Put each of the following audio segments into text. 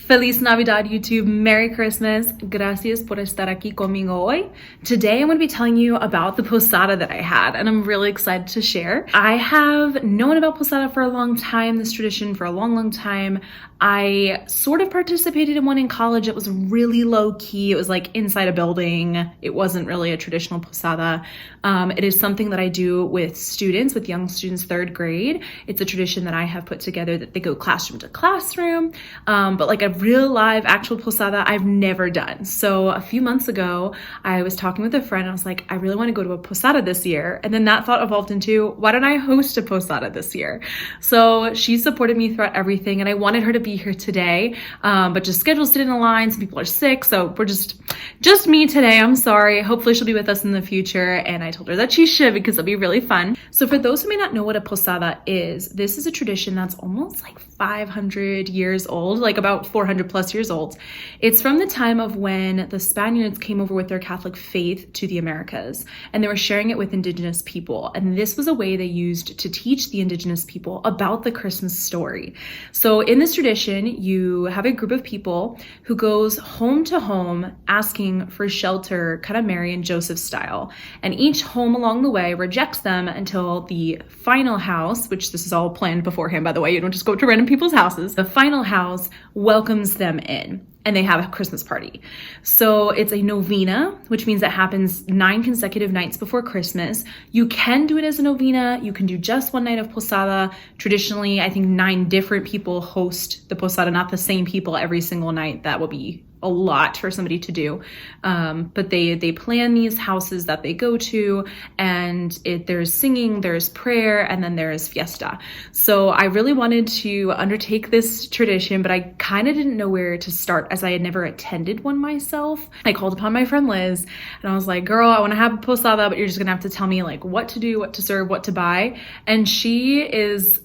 Feliz Navidad, YouTube. Merry Christmas. Gracias por estar aquí conmigo hoy. Today, I'm going to be telling you about the posada that I had, and I'm really excited to share. I have known about posada for a long time, this tradition for a long time. I sort of participated in one in college. It was really low key. It was like inside a building. It wasn't really a traditional posada. It is something that I do with students, with young students, 3rd grade. It's a tradition that I have put together that they go classroom to classroom. But like a real live actual posada, I've never done. So a few months ago, I was talking with a friend. I was like, I really want to go to a posada this year. And then that thought evolved into, why don't I host a posada this year? So she supported me throughout everything, and I wanted her to be here today, but just schedules didn't align. Some people are sick, so we're just me today. I'm sorry. Hopefully she'll be with us in the future, and I told her that she should because it'll be really fun. So for those who may not know what a posada is, this is a tradition that's almost like 500 years old, like about 400 plus years old. It's from the time of when the Spaniards came over with their Catholic faith to the Americas, and they were sharing it with indigenous people. And this was a way they used to teach the indigenous people about the Christmas story. So in this tradition, you have a group of people who goes home to home asking for shelter, kind of Mary and Joseph style. And each home along the way rejects them until the final house, which this is all planned beforehand, by the way, you don't just go to random people's houses. The final house welcomes them in, and they have a Christmas party. So it's a novena, which means it happens 9 consecutive nights before Christmas. You can do it as a novena. You can do just one night of posada. Traditionally, I think 9 different people host the posada, not the same people every single night. That will be a lot for somebody to do. But they plan these houses that they go to, and there's singing, there's prayer, and then there's fiesta. So I really wanted to undertake this tradition, but I kind of didn't know where to start as I had never attended one myself. I called upon my friend Liz, and I was like, girl, I want to have a posada, but you're just gonna have to tell me like what to do, what to serve, what to buy. And she is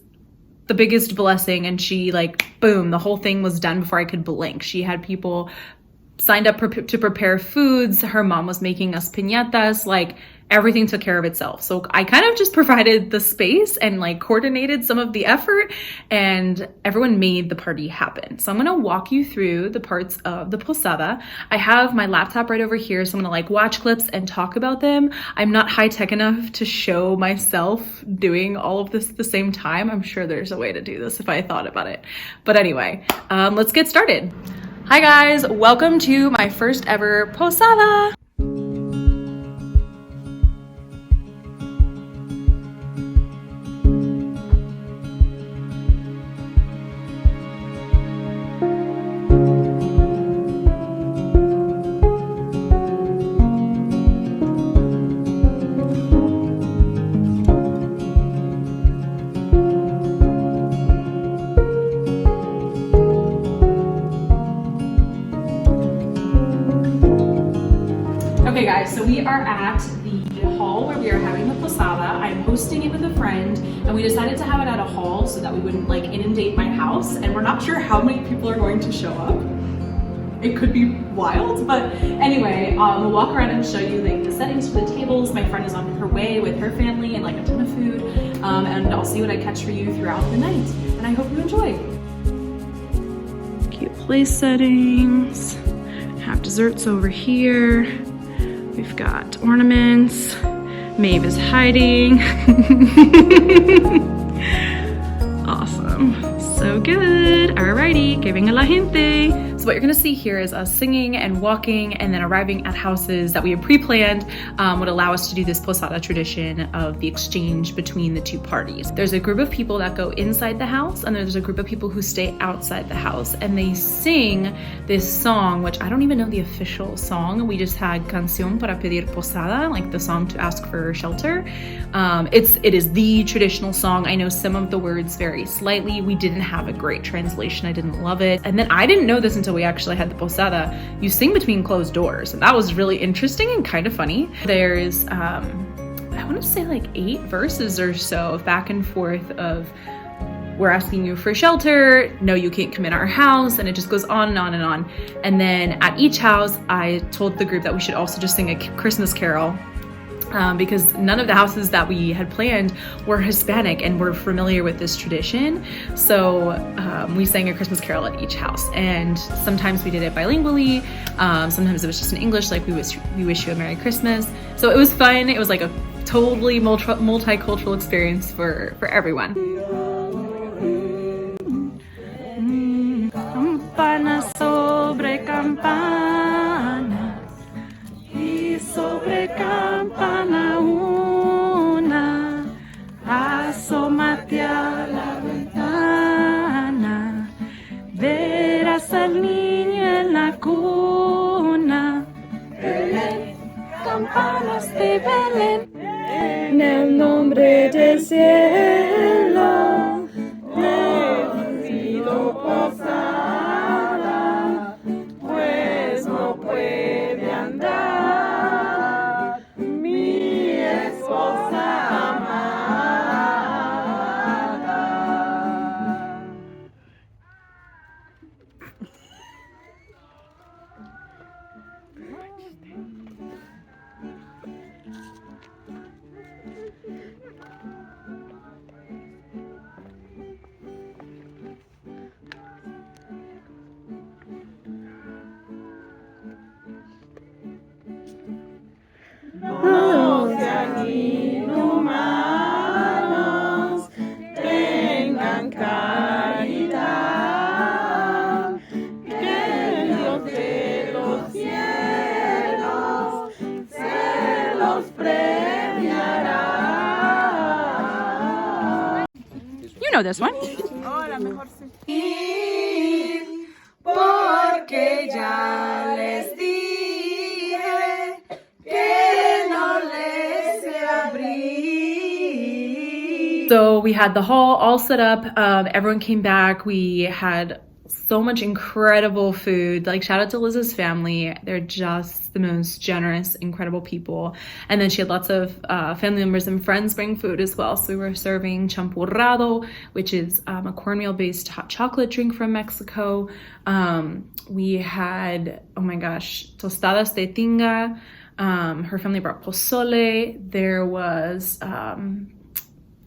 the biggest blessing, and she boom, the whole thing was done before I could blink. She had people signed up to prepare foods. Her mom was making us piñatas, everything took care of itself. So I kind of just provided the space and coordinated some of the effort, and everyone made the party happen. So I'm gonna walk you through the parts of the posada. I have my laptop right over here, so I'm gonna watch clips and talk about them. I'm not high tech enough to show myself doing all of this at the same time. I'm sure there's a way to do this if I thought about it. But anyway, let's get started. Hi guys, welcome to my first ever posada. Okay guys, so we are at the hall where we are having the posada. I'm hosting it with a friend, and we decided to have it at a hall so that we wouldn't inundate my house, and we're not sure how many people are going to show up. It could be wild, but anyway, we'll walk around and show you the settings for the tables. My friend is on her way with her family and a ton of food, and I'll see what I catch for you throughout the night, and I hope you enjoy. Cute place settings, have desserts over here. We've got ornaments. Maeve is hiding. Awesome. So good. Alrighty, que venga la gente. So what you're gonna see here is us singing and walking, and then arriving at houses that we have pre-planned would allow us to do this posada tradition of the exchange between the two parties. There's a group of people that go inside the house, and there's a group of people who stay outside the house, and they sing this song, which I don't even know the official song. We just had Canción para pedir posada, the song to ask for shelter. It is the traditional song. I know some of the words vary slightly. We didn't have a great translation. I didn't love it. And then I didn't know this until we actually had the posada. You sing between closed doors, and that was really interesting and kind of funny. There's, I want to say 8 verses or so of back and forth of, we're asking you for shelter, no, you can't come in our house, and it just goes on and on and on. And then at each house, I told the group that we should also just sing a Christmas carol. because none of the houses that we had planned were Hispanic and were familiar with this tradition. So we sang a Christmas carol at each house, and sometimes we did it bilingually. Sometimes it was just in English, like we wish you a Merry Christmas. So it was fun. It was like a totally multicultural experience for everyone. Campana sobre campana y sobre campana una, asómate a la ventana, verás al niño en la cuna. Belén, campanas de Belén, en el nombre del cielo, nacido posada, pues no puede andar mi esposa amada. No sean inhumanos, tengan caridad, que el Dios de los cielos se los premiará. You know this one. Hola, mejor sí. Porque ya les dije que no les sé abrir. So we had the hall all set up. Everyone came back. We had so much incredible food. Like, shout out to Liz's family. They're just the most generous, incredible people. And then she had lots of family members and friends bring food as well. So we were serving champurrado, which is a cornmeal-based hot chocolate drink from Mexico. We had, oh my gosh, tostadas de tinga. Her family brought pozole. There was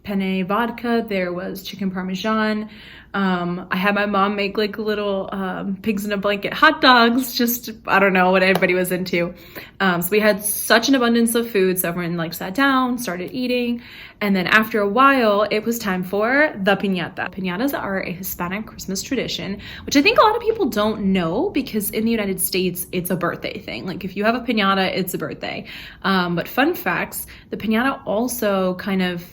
penne vodka. There was chicken parmesan. I had my mom make like little pigs in a blanket hot dogs. Just, I don't know what everybody was into. So we had such an abundance of food. So everyone like sat down, started eating. And then after a while, it was time for the piñata. Piñatas are a Hispanic Christmas tradition, which I think a lot of people don't know, because in the United States, it's a birthday thing. Like if you have a piñata, it's a birthday. But fun facts, the piñata also kind of,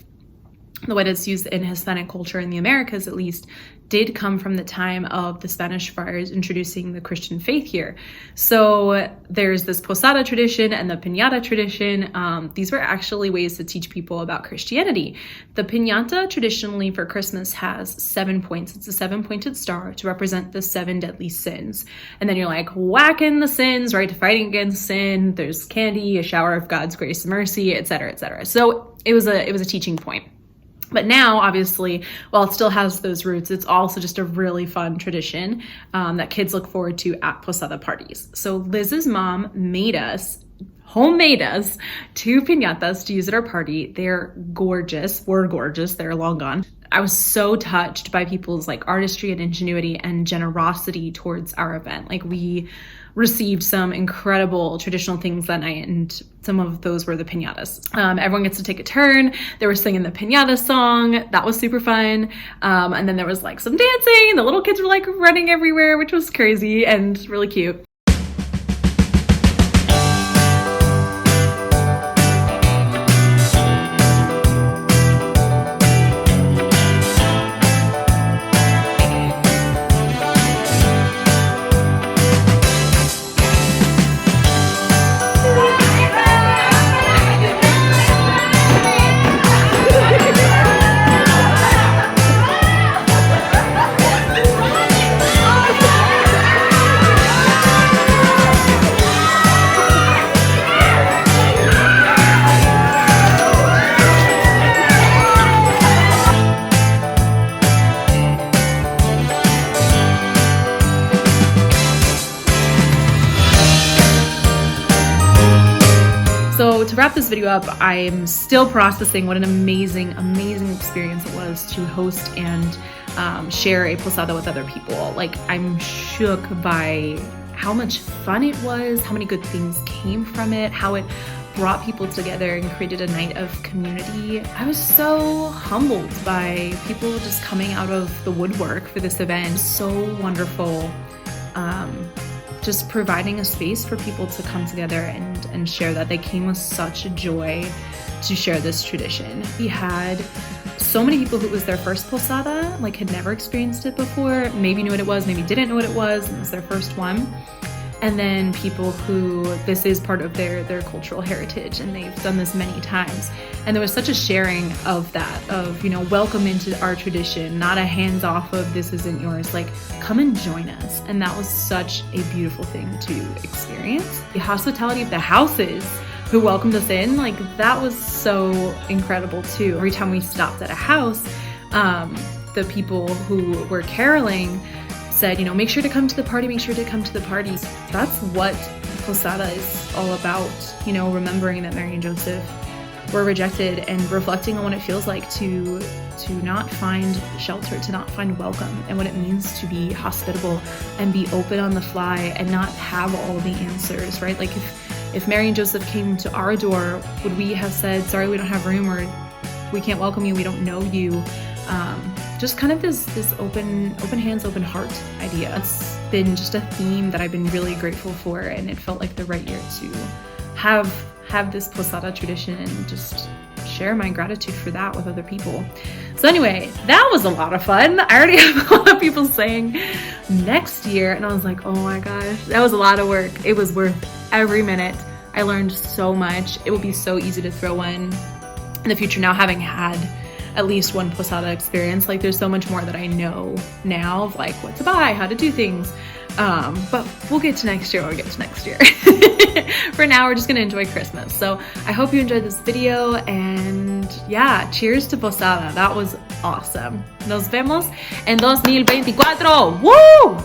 the way that's used in Hispanic culture in the Americas at least, did come from the time of the Spanish friars introducing the Christian faith here. So there's this posada tradition and the piñata tradition. These were actually ways to teach people about Christianity. The piñata traditionally for Christmas has 7 points. It's a 7-pointed star to represent the 7 deadly sins. And then you're like whacking the sins, right, fighting against sin. There's candy, a shower of God's grace and mercy, etc., etc. So it was a teaching point. But now, obviously, while it still has those roots, it's also just a really fun tradition that kids look forward to at posada parties. So Liz's mom homemade us 2 piñatas to use at our party. They're gorgeous. Were gorgeous. They're long gone. I was so touched by people's like artistry and ingenuity and generosity towards our event. Like, we received some incredible traditional things that night, and some of those were the piñatas. Everyone gets to take a turn. They were singing the piñata song. That was super fun. And then there was like some dancing. The little kids were like running everywhere, which was crazy and really cute. So to wrap this video up, I'm still processing what an amazing experience it was to host and share a posada with other people. Like, I'm shook by how much fun it was, how many good things came from it, how it brought people together and created a night of community. I was so humbled by people just coming out of the woodwork for this event. So wonderful. Just providing a space for people to come together and share that. They came with such a joy to share this tradition. We had so many people who it was their first posada, like had never experienced it before, maybe knew what it was, maybe didn't know what it was, and it was their first one. And then people who this is part of their cultural heritage and they've done this many times. And there was such a sharing of that, of, you know, welcome into our tradition, not a hands off of this isn't yours, like come and join us. And that was such a beautiful thing to experience. The hospitality of the houses who welcomed us in, like that was so incredible too. Every time we stopped at a house, the people who were caroling said, you know, make sure to come to the party, make sure to come to the parties. That's what Posada is all about, you know, remembering that Mary and Joseph were rejected and reflecting on what it feels like to not find shelter, to not find welcome, and what it means to be hospitable and be open on the fly and not have all the answers, right? Like if Mary and Joseph came to our door, would we have said, sorry, we don't have room, or we can't welcome you, we don't know you? Just kind of this open hands, open heart idea. It's been just a theme that I've been really grateful for, and it felt like the right year to have this posada tradition and just share my gratitude for that with other people. So anyway, that was a lot of fun. I already have a lot of people saying next year, and I was like, oh my gosh, that was a lot of work. It was worth every minute. I learned so much. It will be so easy to throw in the future now, having had at least one posada experience. Like there's so much more that I know now of like what to buy, how to do things. But we'll get to next year when we get to next year. For now, we're just gonna enjoy Christmas. So I hope you enjoyed this video, and yeah, cheers to posada. That was awesome. Nos vemos en 2024. Woo!